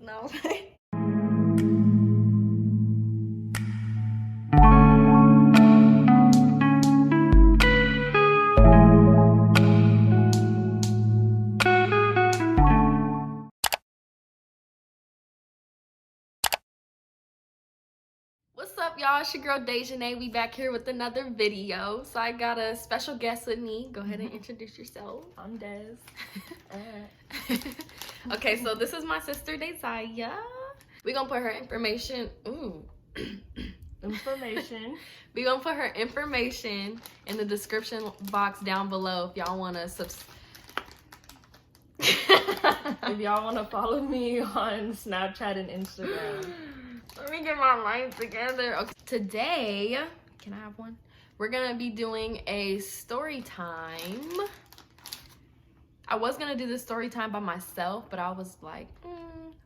No. What's up, y'all? It's your girl Dejanay. We back here with another video. So I got a special guest with me. Go ahead and introduce yourself. I'm Des. Okay, so this is my sister Desaya. We're gonna put her information. Information. We're gonna put her information in the description box down below if y'all wanna If y'all want to follow me on Snapchat and Instagram. Let me get my lines together. Okay. Today, can I have one? We're gonna be doing a story time. I was gonna do the story time by myself, but I was like,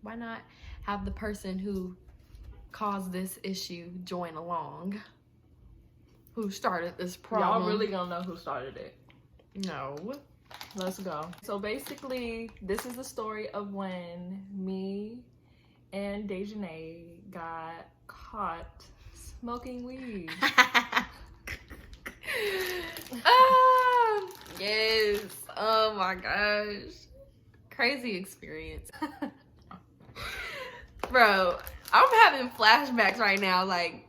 why not have the person who caused this issue join along? Who started this problem? Y'all really gonna know who started it. No. Let's go. So basically, this is the story of when me and Dejanay got caught smoking weed. Yes. Oh my gosh. Crazy experience. Bro, I'm having flashbacks right now. Like,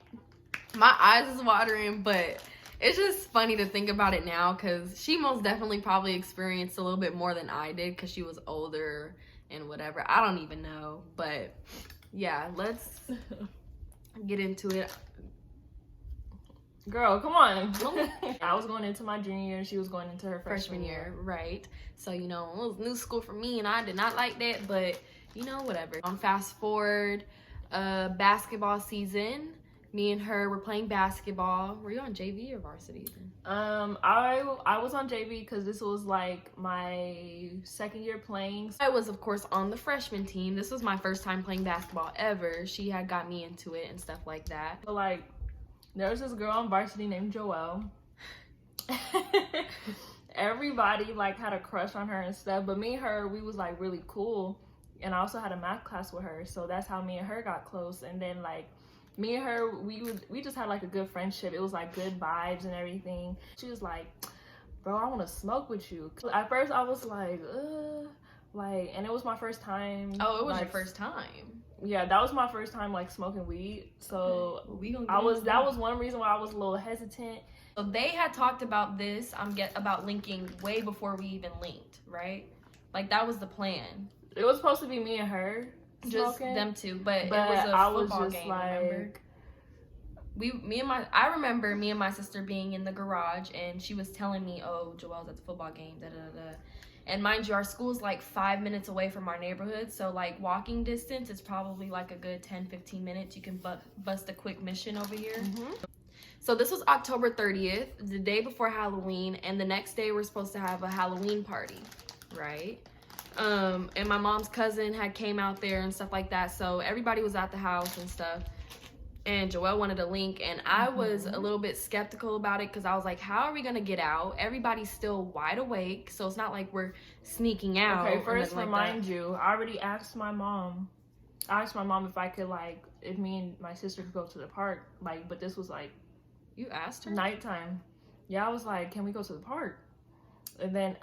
my eyes is watering, but it's just funny to think about it now because she most definitely probably experienced a little bit more than I did because she was older and whatever. I don't even know. But yeah, let's get into it. Girl, come on. I was going into my junior year and she was going into her freshman year. Right? So, you know, it was new school for me and I did not like that, but you know, whatever. Fast forward, basketball season. Me and her were playing basketball. Were you on JV or varsity then? I was on JV because this was like my second year playing. I was, of course, on the freshman team. This was my first time playing basketball ever. She had got me into it and stuff like that. So, like, there was this girl on varsity named Joelle. Everybody like had a crush on her and stuff, but me and her, we was like really cool. And I also had a math class with her, so that's how me and her got close. And then like me and her, we just had like a good friendship. It was like good vibes and everything. She was like, bro, I want to smoke with you. At first I was like, and it was my first time. Oh, it was like, your first time. Yeah, that was my first time like smoking weed. So that was one reason why I was a little hesitant. So they had talked about this, about linking way before we even linked, right? Like that was the plan. It was supposed to be me and her. Just smoking, them two, but it was a football game, remember? I remember me and my sister being in the garage and she was telling me, oh, Joelle's at the football game, da-da-da. And mind you, our school's like 5 minutes away from our neighborhood, so like walking distance, it's probably like a good 10-15 minutes. You can bust a quick mission over here. So this was October 30th, the day before Halloween, and the next day we're supposed to have a Halloween party, right? And my mom's cousin had came out there and stuff like that, so everybody was at the house and stuff. And Joelle wanted a link, and I was a little bit skeptical about it because I was like, how are we gonna get out? Everybody's still wide awake, so it's not like we're sneaking out. Okay, first remind you, I already asked my mom. I asked my mom if I could if me and my sister could go to the park, but this was like, you asked her? Nighttime. Yeah, I was like, can we go to the park? And then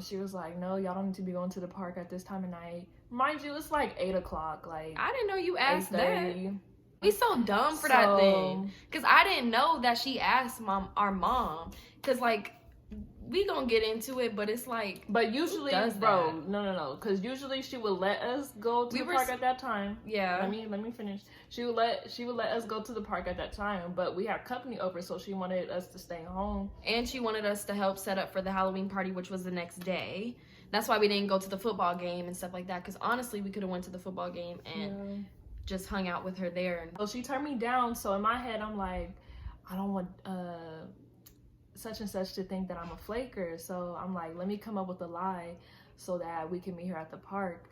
she was like, no, y'all don't need to be going to the park at this time of night. Mind you, it's like 8 o'clock. Like, I didn't know you asked that. 8:30. We so dumb for that thing. Because I didn't know that she asked our mom. Because, like, we gonna get into it, but it's like... But usually, bro, no. Because usually she would let us go to the park at that time. Yeah. Let me finish. She would let us go to the park at that time, but we had company over, so she wanted us to stay home. And she wanted us to help set up for the Halloween party, which was the next day. That's why we didn't go to the football game and stuff like that. Because honestly, we could have went to the football game and just hung out with her there. So she turned me down. So in my head, I'm like, I don't want such and such to think that I'm a flaker. So I'm like, let me come up with a lie so that we can meet her at the park.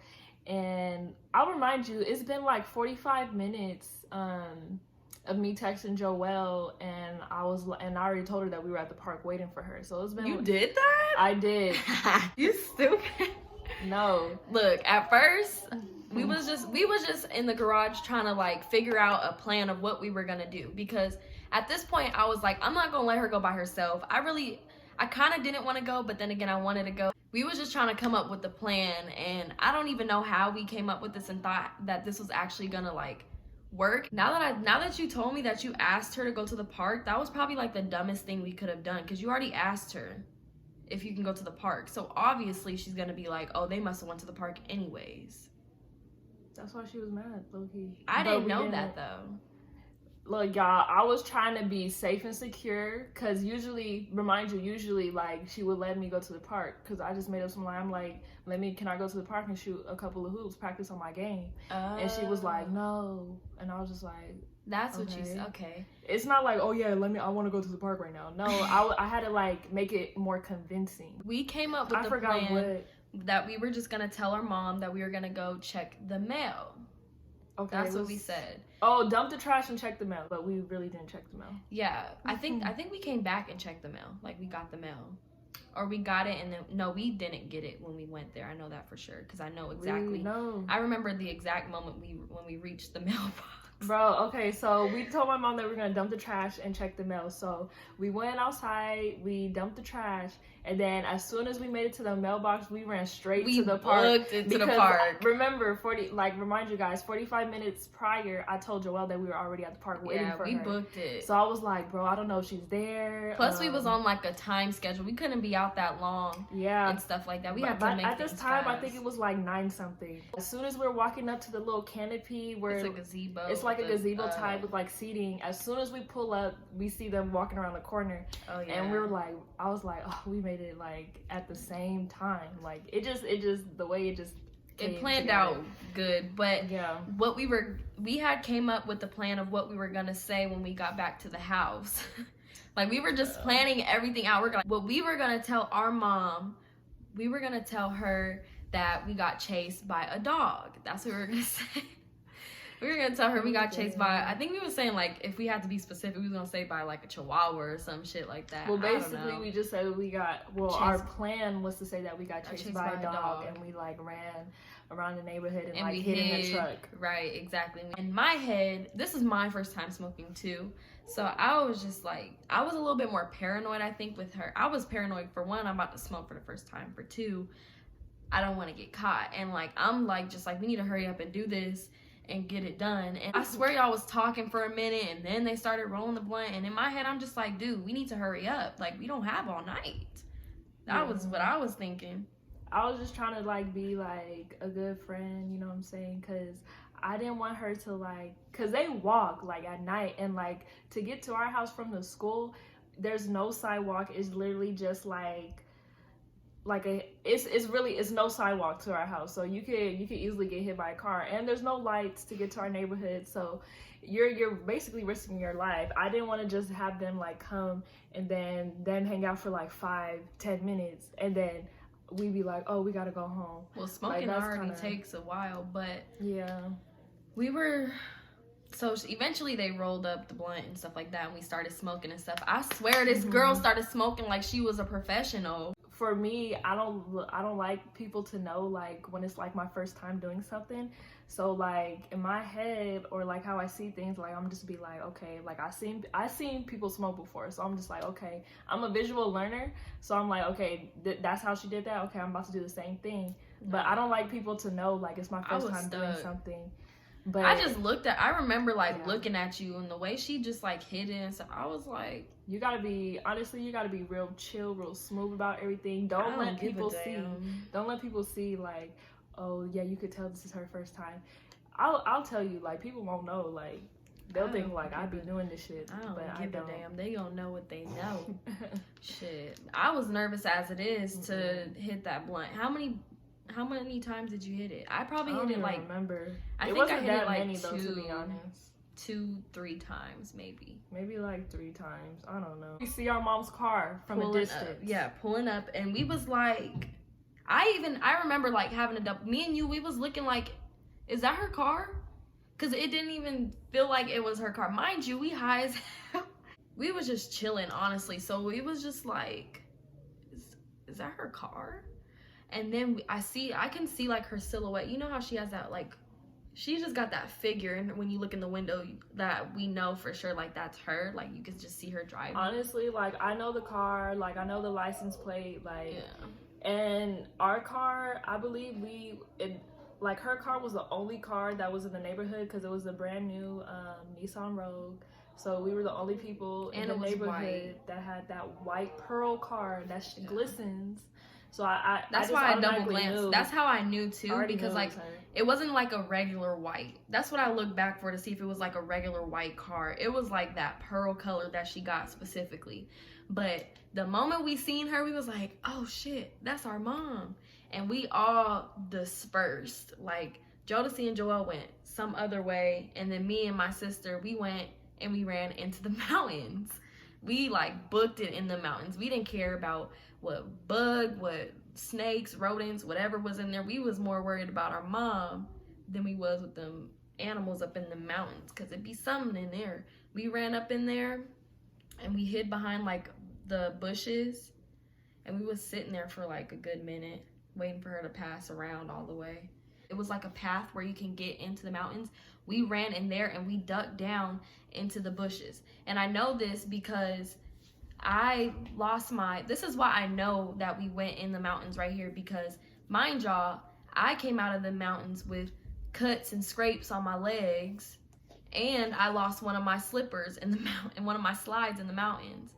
And I'll remind you, it's been like 45 minutes of me texting Joelle, and I already told her that we were at the park waiting for her. So it's been. You did that? I did. You stupid. No. Look, at first, we was just in the garage trying to like figure out a plan of what we were gonna do, because at this point I was like, I'm not gonna let her go by herself. I kind of didn't want to go, but then again I wanted to go. We was just trying to come up with the plan, and I don't even know how we came up with this and thought that this was actually gonna like work. Now that you told me that you asked her to go to the park, that was probably like the dumbest thing we could have done, because you already asked her if you can go to the park. So obviously she's gonna be like, oh, they must have went to the park anyways. That's why she was mad, low-key. I didn't know that though. Look, y'all, I was trying to be safe and secure, because usually like she would let me go to the park, because I just made up some lie. I'm like, can I go to the park and shoot a couple of hoops, practice on my game? And she was like, no. And I was just like, that's okay. What you said. Okay. It's not like, oh yeah, I want to go to the park right now. No, I had to like make it more convincing. We came up with the plan that we were just going to tell our mom that we were going to go check the mail. Okay. That's what we said. Oh, dump the trash and check the mail, but we really didn't check the mail. Yeah, I think we came back and checked the mail. Like, we got the mail, or we got it, and then no, we didn't get it when we went there. I know that for sure, because I know exactly. No. I remember the exact moment when we reached the mailbox. Bro, okay, so we told my mom that we were gonna dump the trash and check the mail. So we went outside, we dumped the trash, and then as soon as we made it to the mailbox, we ran straight to the park. We booked into the park. Remember, remind you guys, 45 minutes prior, I told Joelle that we were already at the park waiting for her. Yeah, we booked it. So I was like, bro, I don't know if she's there. Plus, we was on like a time schedule. We couldn't be out that long. Yeah. And stuff like that. We had to make at this time, fast. I think it was like 9-something. As soon as we're walking up to the little canopy where it's a gazebo. It's like a gazebo type with like seating. As soon as we pull up, we see them walking around the corner. Oh yeah. And we were like, I was like, oh, we made it like at the same time. Like it just the way it just planned out good. But yeah, what we had came up with the plan of what we were gonna say when we got back to the house. Like we were just planning everything out. What we were gonna tell our mom, we were gonna tell her that we got chased by a dog. That's what we were gonna say. We were gonna tell her we got chased by, I think we were saying like, if we had to be specific, we was gonna say by like a chihuahua or some shit like that. Well, basically we just said we got, our plan was to say that we got chased by a dog, and we like ran around the neighborhood and like hid in the truck. Right, exactly. In my head, this is my first time smoking too. So I was just like, I was a little bit more paranoid, I think, with her. I was paranoid for one, I'm about to smoke for the first time. For two, I don't want to get caught. And like, I'm like, just like, we need to hurry up and do this and get it done. And I swear y'all was talking for a minute, and then they started rolling the blunt, and in my head I'm just like, dude, we need to hurry up. Like, we don't have all night. That was what I was thinking. I was just trying to like be like a good friend, you know what I'm saying? Because I didn't want her to like, because they walk like at night, and like to get to our house from the school, there's no sidewalk. It's literally just it's no sidewalk to our house, so you could easily get hit by a car, and there's no lights to get to our neighborhood, so you're basically risking your life. I didn't want to just have them like come and then hang out for like 5-10 minutes, and then we'd be like, oh, we gotta go home. Well, smoking like, already takes a while, but yeah, we were. So eventually they rolled up the blunt and stuff like that, and we started smoking and stuff. I swear this girl started smoking like she was a professional. For me, I don't like people to know like when it's like my first time doing something. So like in my head, or like how I see things, like I'm just be like, okay, like I seen people smoke before, so I'm just like, okay, I'm a visual learner, so I'm like, okay, that's how she did that. Okay, I'm about to do the same thing. But I don't like people to know like it's my first time doing something. But I remember like looking at you, and the way she just like hit it and stuff, I was like, you gotta be real chill, real smooth about everything. Don't let people see like, oh yeah, you could tell this is her first time. I'll tell you, like, people won't know, like they'll think like I be doing this shit. I don't give a damn. They gonna know what they know. Shit, I was nervous as it is to hit that blunt. How many times did you hit it? I probably hit it like, remember. I think I hit it like many, though, to be honest. 2-3 times maybe like 3 times. I don't know. We see our mom's car from a distance. Pulling up, and we was like, I remember like having a double, me and you, we was looking like, is that her car? Because it didn't even feel like it was her car. Mind you, we high as hell. We was just chilling, honestly. So we was just like, is that her car? And then I can see like her silhouette. You know how she has that like she just got that figure, and when you look in the window, that we know for sure, like, that's her. Like, you can just see her driving. Honestly, like, I know the car, like, I know the license plate, like, yeah. And our car, I believe like, her car was the only car that was in the neighborhood because it was a brand new Nissan Rogue. So we were the only people in the neighborhood that had that white pearl car that glistens. So that's why I double glanced. That's how I knew too, because like it wasn't like a regular white. That's what I looked back for to see if it was like a regular white car. It was like that pearl color that she got specifically. But the moment we seen her, we was like, oh shit, that's our mom. And we all dispersed. Like, Jodeci and Joelle went some other way, and then me and my sister, we went and we ran into the mountains. We like booked it in the mountains. We didn't care about what snakes, rodents, whatever was in there. We was more worried about our mom than we was with them animals up in the mountains, because it'd be something in there. We ran up in there and we hid behind like the bushes, and we was sitting there for like a good minute waiting for her to pass around all the way. It was like a path where you can get into the mountains. We ran in there and we ducked down into the bushes. And I know this because this is why I know that we went in the mountains right here, because mind y'all, I came out of the mountains with cuts and scrapes on my legs, and I lost one of my slippers in one of my slides in the mountains.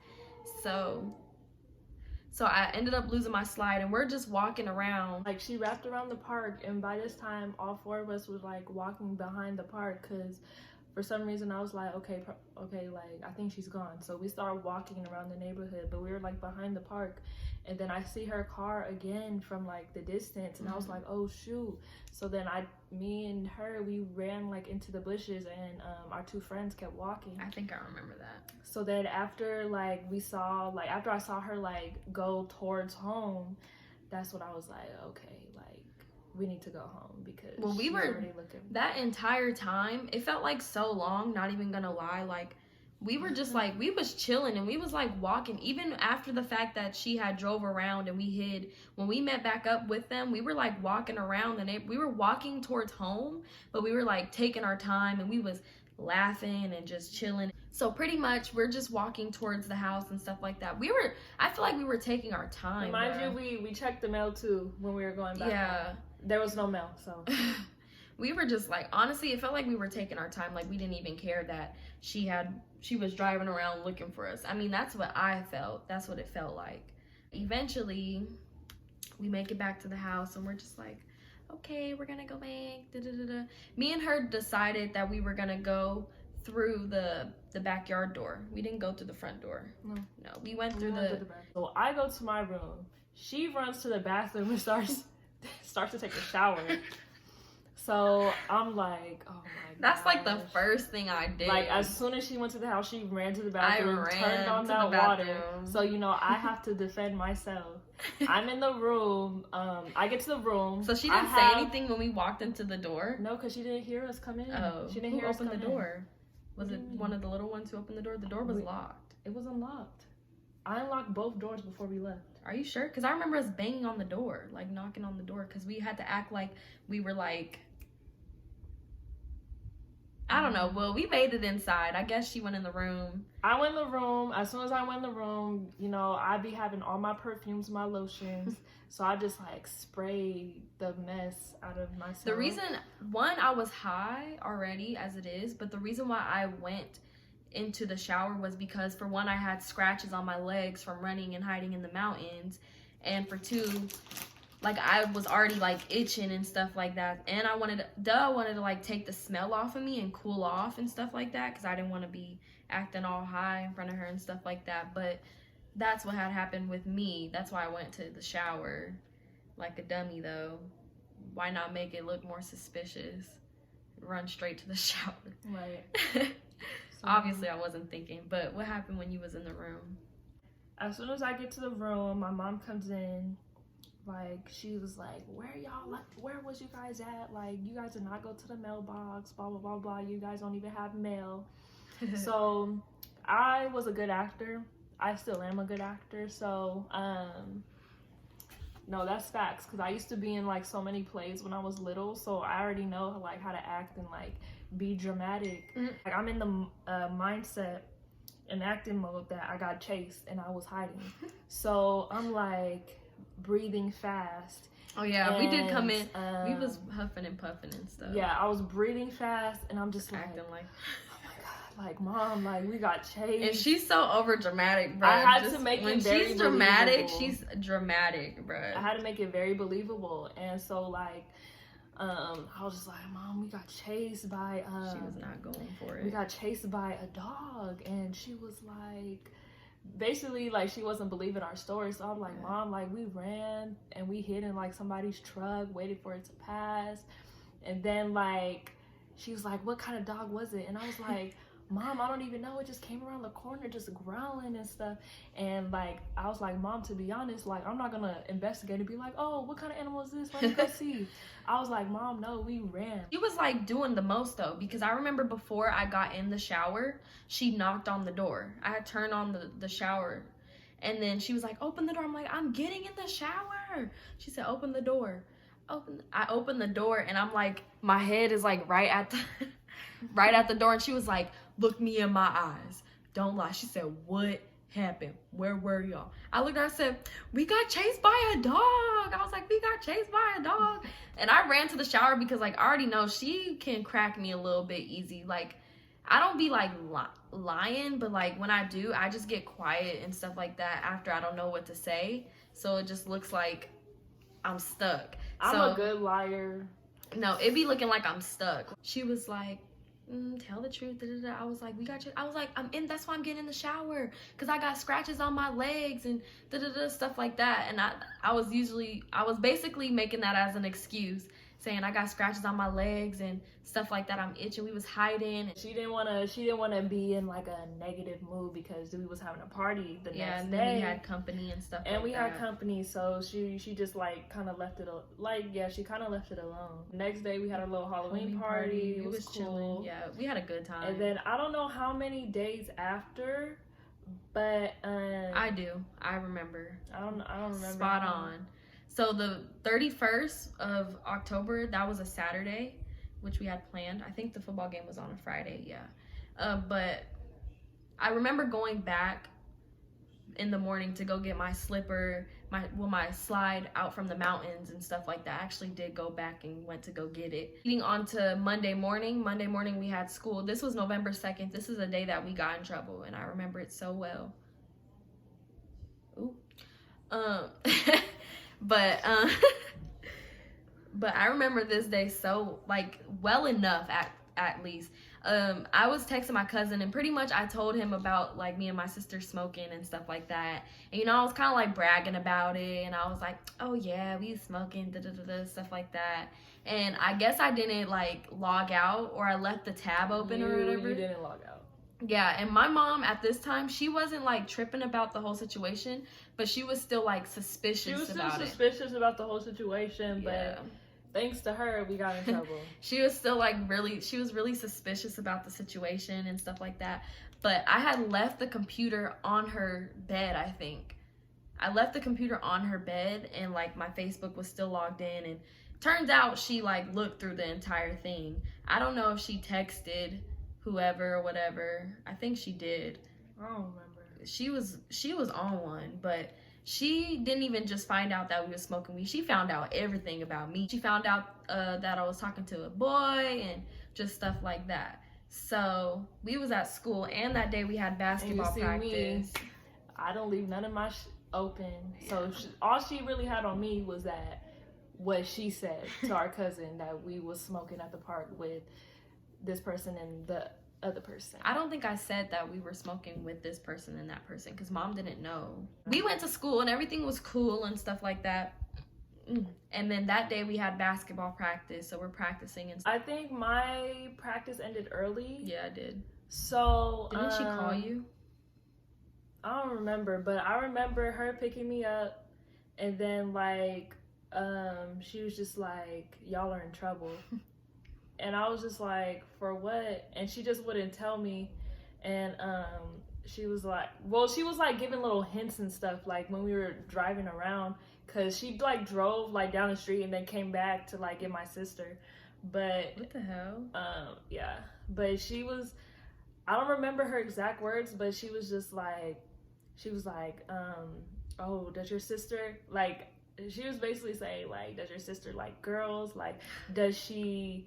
So I ended up losing my slide, and we're just walking around. Like, she wrapped around the park, and by this time, all four of us was like walking behind the park, because for some reason I was like, okay, like, I think she's gone. So we started walking around the neighborhood, but we were like behind the park, and then I see her car again from like the distance, and I was like, oh shoot. So then me and her, we ran like into the bushes, and our two friends kept walking. I think I remember that. So then after I saw her like go towards home, that's when I was like, okay, like, we need to go home, because we were already looking. That entire time, it felt like so long, not even gonna lie. Like, we were just like, we was chilling, and we was like walking, even after the fact that she had drove around and we hid. When we met back up with them, we were like walking around we were walking towards home, but we were like taking our time, and we was laughing and just chilling. So pretty much we're just walking towards the house and stuff like that. I feel like we were taking our time. Mind you, we checked the mail too when we were going back. Yeah. There was no mail, so. We were just like, honestly, it felt like we were taking our time. Like, we didn't even care that she was driving around looking for us. I mean, that's what I felt. That's what it felt like. Eventually, we make it back to the house, and we're just like, okay, we're gonna go back. Da-da-da-da. Me and her decided that we were gonna go through the backyard door. We didn't go through the front door. No, we went through the back. So I go to my room. She runs to the bathroom and starts to take a shower. So I'm like, oh my god. That's like the first thing I did. Like, as soon as she went to the house, she ran to the bathroom, turned on that water. So, I have to defend myself. I'm in the room. I get to the room. So she didn't say anything when we walked into the door? No, because she didn't hear us come in. Oh, she didn't hear us open the door. Was it one of the little ones who opened the door? The door was locked. It was unlocked. I unlocked both doors before we left. Are you sure? Because I remember us banging on the door, like knocking on the door, because we had to act like we were like, I don't know. Well, we made it inside. I guess she went in the room. I went in the room. As soon as I went in the room, I be having all my perfumes, my lotions. So I just like sprayed the mess out of myself. The reason, I was high already as it is, but the reason why I went into the shower was because, for one, I had scratches on my legs from running and hiding in the mountains, and for two, like, I was already like itching and stuff like that, and I wanted to like take the smell off of me and cool off and stuff like that, because I didn't want to be acting all high in front of her and stuff like that. But that's what had happened with me. That's why I went to the shower like a dummy, though. Why not make it look more suspicious? Run straight to the shower. Right. Obviously I wasn't thinking, but what happened when you was in the room? As soon as I get to the room, my mom comes in. Like, she was like, where was you guys at? Like, you guys did not go to the mailbox, blah, blah, blah, blah. You guys don't even have mail. So I was a good actor. I still am a good actor. So No, that's facts. Because I used to be in like so many plays when I was little, so I already know like how to act and like be dramatic. Like I'm in the mindset and acting mode that I got chased and I was hiding. So I'm like breathing fast. Oh yeah, we did come in. We Um, was huffing and puffing and stuff. yeah, I was breathing fast and I'm just like, acting like. oh my god, like mom, like we got chased. And she's so over dramatic, bro. I had to make when it very she's dramatic, believable. she's dramatic, bro. I had to make it very believable, and so like, I was just like, mom, we got chased by. She was not going for it. We got chased by a dog, and she was like, basically like she wasn't believing our story. So I'm like, mom, like we ran and we hid in like somebody's truck, waited for it to pass, and then like she was like, what kind of dog was it? And I was like, mom, I don't even know. It just came around the corner just growling and stuff. And like I was like, mom, to be honest, like I'm not gonna investigate and be like, oh, what kind of animal is this? Let me go see. I was like, mom, no, we ran. She was like doing the most though, because I remember before I got in the shower, she knocked on the door. I had turned on the shower, and then she was like, open the door. I'm like, I'm getting in the shower. She said, open the door. I opened the door, and I'm like, my head is like right at the right at the door, and she was like, look me in my eyes, don't lie. She said, what happened? Where were y'all? I looked at her and said, we got chased by a dog. I was like, we got chased by a dog. And I ran to the shower because like I already know she can crack me a little bit easy. Like I don't be like lying, but like when I do, I just get quiet and stuff like that after I don't know what to say. So it just looks like I'm stuck. I'm a good liar. No, it be looking like I'm stuck. She was like, tell the truth. I was like, we got you. I was like, that's why I'm getting in the shower, because I got scratches on my legs and stuff like that. And I was basically making that as an excuse, saying I got scratches on my legs and stuff like that. I'm itching. We was hiding. She didn't wanna be in like a negative mood because we was having a party the next day. And then we had company and stuff. And like we that. had company, so she just like kind of left it she kind of left it alone. Next day we had a little Halloween party. It was cool. Chilling. Yeah, we had a good time. And then I don't know how many days after, but I do. I remember. I don't remember. Spot on. So the 31st of October, that was a Saturday, which we had planned. I think the football game was on a Friday, yeah. But I remember going back in the morning to go get my slipper, my slide out from the mountains and stuff like that. I actually did go back and went to go get it. Leading on to Monday morning we had school. This was November 2nd. This is a day that we got in trouble, and I remember it so well. Ooh. But I remember this day so like well enough at least. I was texting my cousin, and pretty much I told him about like me and my sister smoking and stuff like that. And you know, I was kind of like bragging about it, and I was like, oh yeah, we smoking, stuff like that. And I guess I didn't like log out, or I left the tab open or whatever. You didn't log out. Yeah, and my mom at this time, she wasn't like tripping about the whole situation, but she was still like suspicious about it. She was still suspicious about the whole situation, Yeah. But thanks to her, we got in trouble. She was still like she was really suspicious about the situation and stuff like that. But I had left the computer on her bed, I think. I left the computer on her bed, and like my Facebook was still logged in, and turns out she like looked through the entire thing. I don't know if she texted whoever or whatever. I think she did. I don't remember. She was on one, but she didn't even just find out that we were smoking weed. She found out everything about me. She found out that I was talking to a boy and just stuff like that. So we was at school, and that day we had basketball practice. Me, I don't leave none of my open. Yeah. So all she really had on me was that what she said to our cousin, that we was smoking at the park with this person and the other person. I don't think I said that we were smoking with this person and that person, because mom didn't know. We went to school and everything was cool and stuff like that. And then that day we had basketball practice, so we're practicing and I think my practice ended early. Yeah, I did. So didn't she call you? I don't remember, but I remember her picking me up, and then like she was just like, y'all are in trouble. And I was just like, for what? And she just wouldn't tell me. And she was like giving little hints and stuff, like when we were driving around, because she like drove like down the street and then came back to like get my sister. But what the hell? Yeah, but she was, I don't remember her exact words, but she was like, oh, does your sister, like, she was basically saying, like, does your sister like girls? Like, does she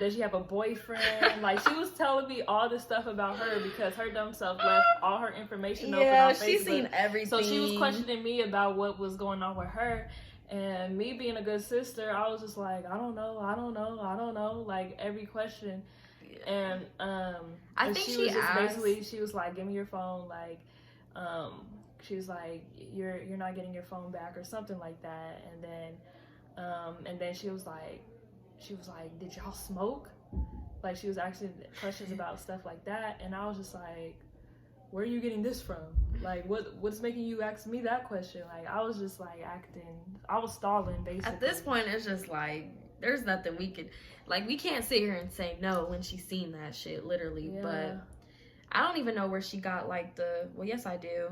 have a boyfriend? Like, she was telling me all this stuff about her because her dumb self left all her information open on Facebook. She's seen everything. So she was questioning me about what was going on with her. And me being a good sister, I was just like, I don't know, like every question. And I think she was just basically, she was like, give me your phone, like, she was like, you're not getting your phone back or something like that. And then she was like, did y'all smoke? Like, she was asking questions about stuff like that, and I was just like, where are you getting this from? Like, what's making you ask me that question? Like, I was just like I was stalling basically. At this point, it's just like, there's nothing we could, like, we can't sit here and say no when she's seen that shit, literally. Yeah. But I don't even know where she got like well, yes I do.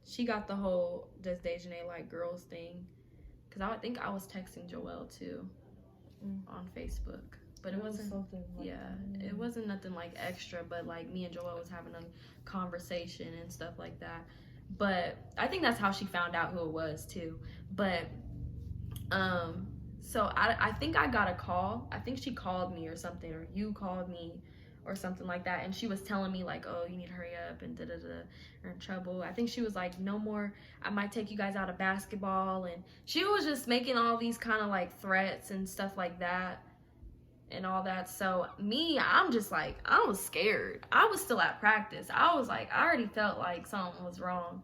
She got the whole does Dejanay like girls thing, because I think I was texting Joelle too on Facebook. But it wasn't something like it wasn't nothing like extra, but like me and Joelle was having a conversation and stuff like that. But I think that's how she found out who it was too. But so I think I got a call. I think she called me or something, or you called me or something like that, and she was telling me like, oh, you need to hurry up and you're in trouble. I think she was like, no more, I might take you guys out of basketball, and she was just making all these kind of like threats and stuff like that and all that. So me, I'm just like, I was scared. I was still at practice. I was like, I already felt like something was wrong.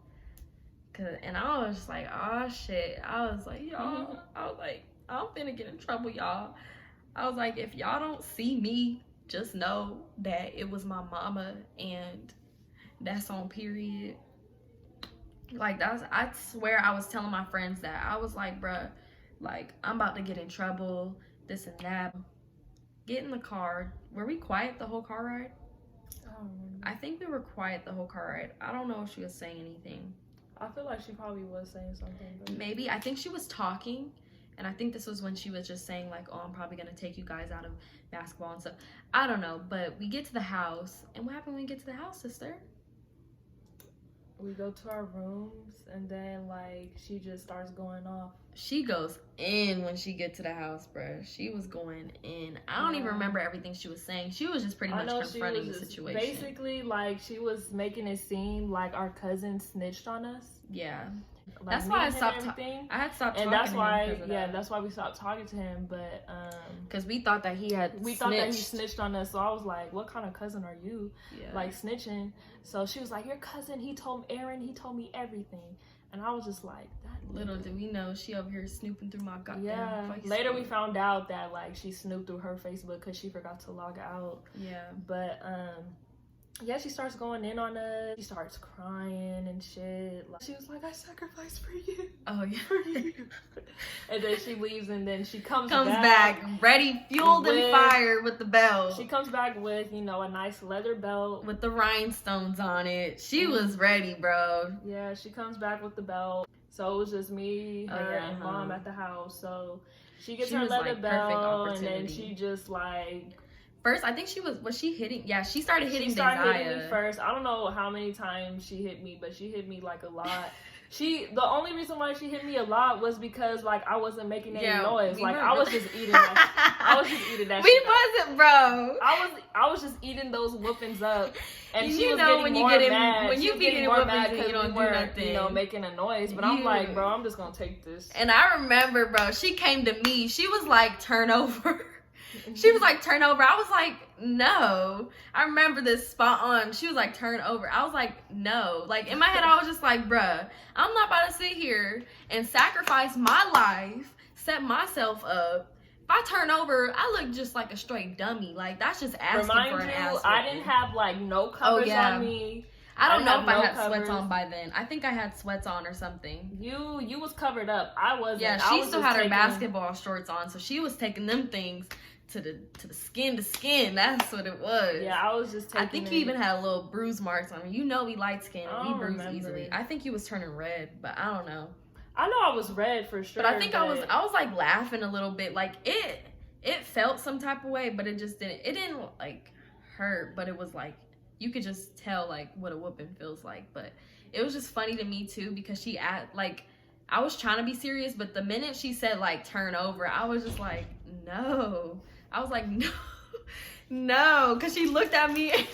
And I was just like, oh shit. I was like, y'all, I was like, I'm finna get in trouble, y'all. I was like, if y'all don't see me, just know that it was my mama, and that's on period. Like, I swear I was telling my friends that. I was like, bruh, like, I'm about to get in trouble, this and that. Get in the car. Were we quiet the whole car ride? I think we were quiet the whole car ride. I don't know if she was saying anything. I feel like she probably was saying something. But maybe. I think she was talking, and I think this was when she was just saying like, oh, I'm probably gonna take you guys out of basketball and stuff. I don't know, but we get to the house, and what happened when we get to the house, sister? We go to our rooms, and then like she just starts going off. She goes in when she get to the house, bruh. She was going in. I don't even remember everything she was saying. She was just pretty much confronting the situation. Basically, like, she was making it seem like our cousin snitched on us. Yeah. Like, that's why I stopped. I had stopped talking to him. And that's why we stopped talking to him. But because we thought that he snitched on us. So I was like, "What kind of cousin are you? Like, snitching?" So she was like, "Your cousin. He told Aaron. He told me everything." And I was just like, "That." Little did we know she over here snooping through my goddamn. Yeah. Later we found out that like she snooped through her Facebook because she forgot to log out. Yeah. But yeah, she starts going in on us. She starts crying and shit. Like, she was like, I sacrificed for you. Oh, yeah. For you. And then she leaves, and then she comes back ready, fueled and fired with the belt. She comes back with, you know, a nice leather belt. With the rhinestones on it. She was ready, bro. Yeah, she comes back with the belt. So it was just me, her, and Mom at the house. So she gets her leather belt, and then she just like... First, I think was she hitting? Yeah, she started hitting me first. I don't know how many times she hit me, but she hit me like a lot. The only reason why she hit me a lot was because like I wasn't making any noise. Like I was just eating that. I was just eating that. We wasn't, bro. I was just eating those whoopings up. And she was getting more mad. When you be getting more mad because you don't do nothing, you know, making a noise. But I'm like, bro, I'm just gonna take this. And I remember, bro, she came to me. She was like, turn over. She was like, turn over. I was like, no. I remember this spot on. She was like, turn over. I was like, no. Like, in my head, I was just like, bruh, I'm not about to sit here and sacrifice my life, set myself up. If I turn over, I look just like a straight dummy. Like, that's just asking for an ass. I didn't have, like, no covers on me. I don't know if I had sweats on by then. I think I had sweats on or something. You was covered up. I wasn't. Yeah, she still had her basketball shorts on, so she was taking them things to the skin to skin. That's what it was. Yeah, I was just taking I think you even had a little bruise marks on him. You know we light skinned and we bruise remember. easily. I think you was turning red, but I don't know. I know I was red for sure. But I think I was like laughing a little bit. Like it felt some type of way, but it didn't like hurt, but it was like you could just tell like what a whooping feels like. But it was just funny to me too, because I was trying to be serious, but the minute she said like turn over, I was just like, no. I was like, no, no, because she looked at me and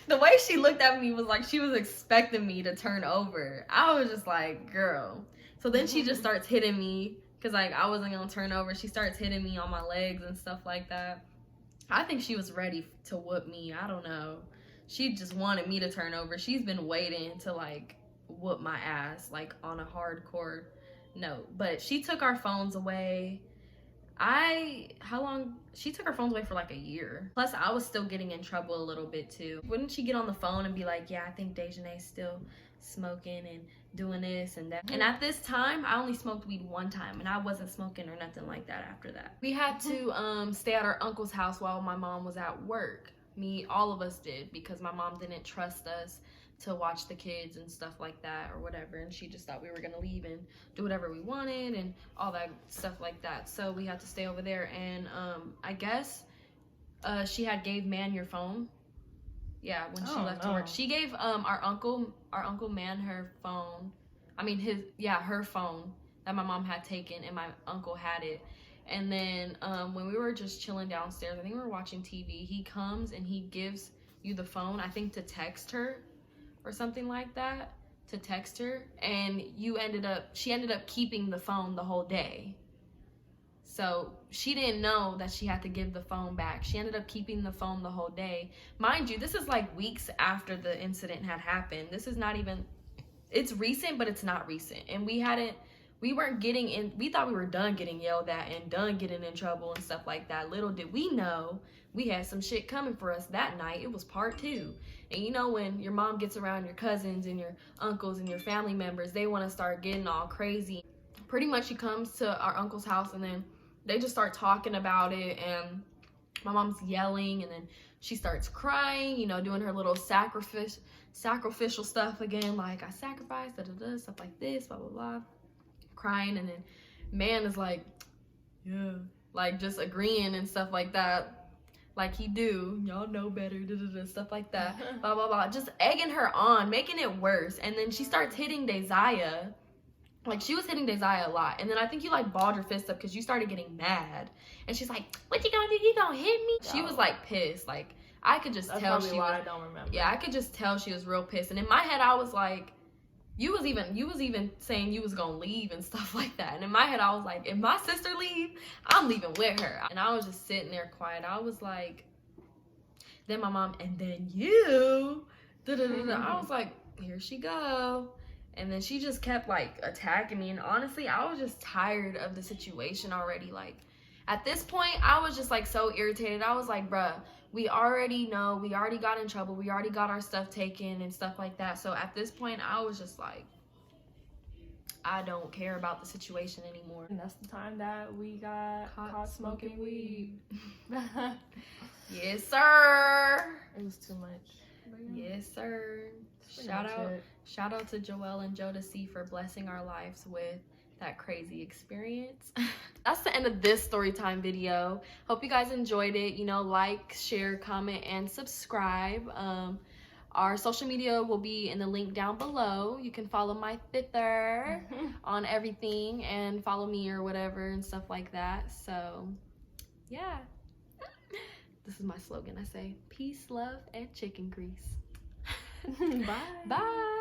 the way she looked at me was like she was expecting me to turn over. I was just like, girl. So then she just starts hitting me because like I wasn't gonna turn over. She starts hitting me on my legs and stuff like that. I think she was ready to whoop me. I don't know. She just wanted me to turn over. She's been waiting to like whoop my ass like on a hardcore note. But she took our phones away. She took our phones away for like a year. Plus I was still getting in trouble a little bit too. Wouldn't she get on the phone and be like, yeah, I think Dejanay's still smoking and doing this and that. And at this time, I only smoked weed one time and I wasn't smoking or nothing like that after that. We had to stay at our uncle's house while my mom was at work. All of us did, because my mom didn't trust us to watch the kids and stuff like that or whatever, and she just thought we were gonna leave and do whatever we wanted and all that stuff like that. So we had to stay over there, and I guess she had gave Man your phone. Yeah, when she left to work, she gave our uncle Man her phone. I mean her phone that my mom had taken, and my uncle had it. And then when we were just chilling downstairs, I think we were watching TV, he comes and he gives you the phone, I think to text her or something like that, to text her, and she ended up keeping the phone the whole day. So she didn't know that she had to give the phone back. She ended up keeping the phone the whole day. Mind you, this is like weeks after the incident had happened. This is not even, it's recent, but it's not recent. And we thought we were done getting yelled at and done getting in trouble and stuff like that. Little did we know we had some shit coming for us that night. It was part 2. And you know, when your mom gets around your cousins and your uncles and your family members, they want to start getting all crazy. Pretty much she comes to our uncle's house and then they just start talking about it, and my mom's yelling, and then she starts crying, you know, doing her little sacrificial stuff again, like I sacrificed, stuff like this, blah, blah, blah, crying. And then Man is like, yeah, like just agreeing and stuff like that, like he do, y'all know better, stuff like that, blah, blah, blah, just egging her on, making it worse. And then she starts hitting Desire. Like, she was hitting Desire a lot. And then I think you, like, balled your fist up because you started getting mad. And she's like, what you gonna do? You gonna hit me? She was, like, pissed. Like, I could just tell she was. I don't remember. Yeah, I could just tell she was real pissed. And in my head, I was like, you was even saying you was gonna leave and stuff like that. And in my head, I was like, if my sister leave, I'm leaving with her. And I was just sitting there quiet. I was like, then my mom, and then you, I was like, here she go. And then she just kept like attacking me. And honestly, I was just tired of the situation already. Like, at this point, I was just like so irritated. I was like, bruh, we already know, we already got in trouble, we already got our stuff taken and stuff like that. So at this point, I was just like, I don't care about the situation anymore. And that's the time that we got caught smoking weed. Yes, sir. It was too much. Yes, sir. Shout out to Joelle and Jodeci for blessing our lives with that crazy experience. That's the end of this story time video. Hope you guys enjoyed it. You know, like, share, comment, and subscribe. Our social media will be in the link down below. You can follow my thither on everything and follow me or whatever and stuff like that. So, yeah. This is my slogan. I say, peace, love, and chicken grease. Bye. Bye.